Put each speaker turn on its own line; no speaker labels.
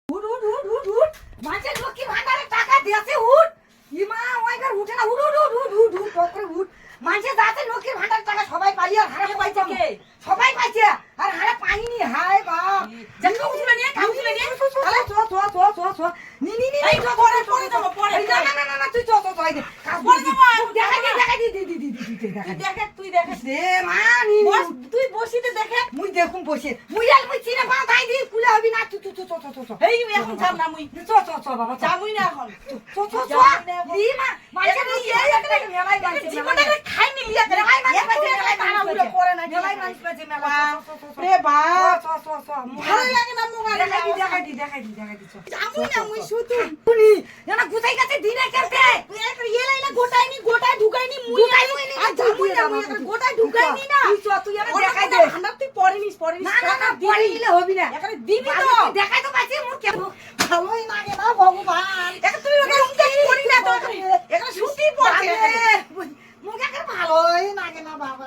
উঠ উঠ উঠ উঠ উঠ মানুষের লক্ষ্মী ভান্ডারে টাকা দিয়েছে উঠ ইমা ওইবার উঠে না উঠ উঠ উঠ উঠ উঠ উঠ টপ করে উঠ মানুষের যাতে লক্ষ্মী ভান্ডার টাকা সবাই পাই আর হারে পাইছে কে সবাই পাইছে আর হারে পাইনি হায় বাপ
জানো উঠলে নিয়ে কাউলে নিয়ে
আরে চ চ চ চ চ নি নি নি
এই পরে পরে দেব পরে
না না না না তুই চ চ চ এই
পরে দেব
দেখাই দি
দেখে তুই দেখে
দে মা নি
বস তুই বসিতে দেখে
মুই দেখুম বসে মুই আর মুই চিনে পা তাই দি কুলা হবি না তুই চ চ চ চ
এই এখন যাব না মুই
চ চ চ বাবা চ
যামুই না এখন
চ চ চ দি মা মানুষের এই একটা মেলাই বানছে
জীবনটাকে খাই নি লিয়া করে
মেলাই বানছে মেলাই
বানাবুলো করে না
মেলাই বানছে মেলা
রে বাপ
চ চ চ
ভালো লাগে না মোবাইল
দেখাই দি চ
যামুই না মুই শুধু
শুনি না গুছাই গেছে দিনে কেটে
তুই একটা ইয়ে লাইলা গোটাইনি গোটাই ঢুকাইনি মুই আর যামুই না মুই একটা গোটাই ঢুকাইনি না
তুই চ তুই আমি দেখাই দে
ভান্ডার তুই পড়িনিস
না না না পরে নিলে হবি না
এখানে দিবি তো
দেখাই তো পাচ্ছি মুখ কেন ভালোই লাগে না ভগবান
এখন তুই ওকে উমকে করি না তো এখানে শুতি পড়ছে
মুখ একের ভালোই লাগে না বাবা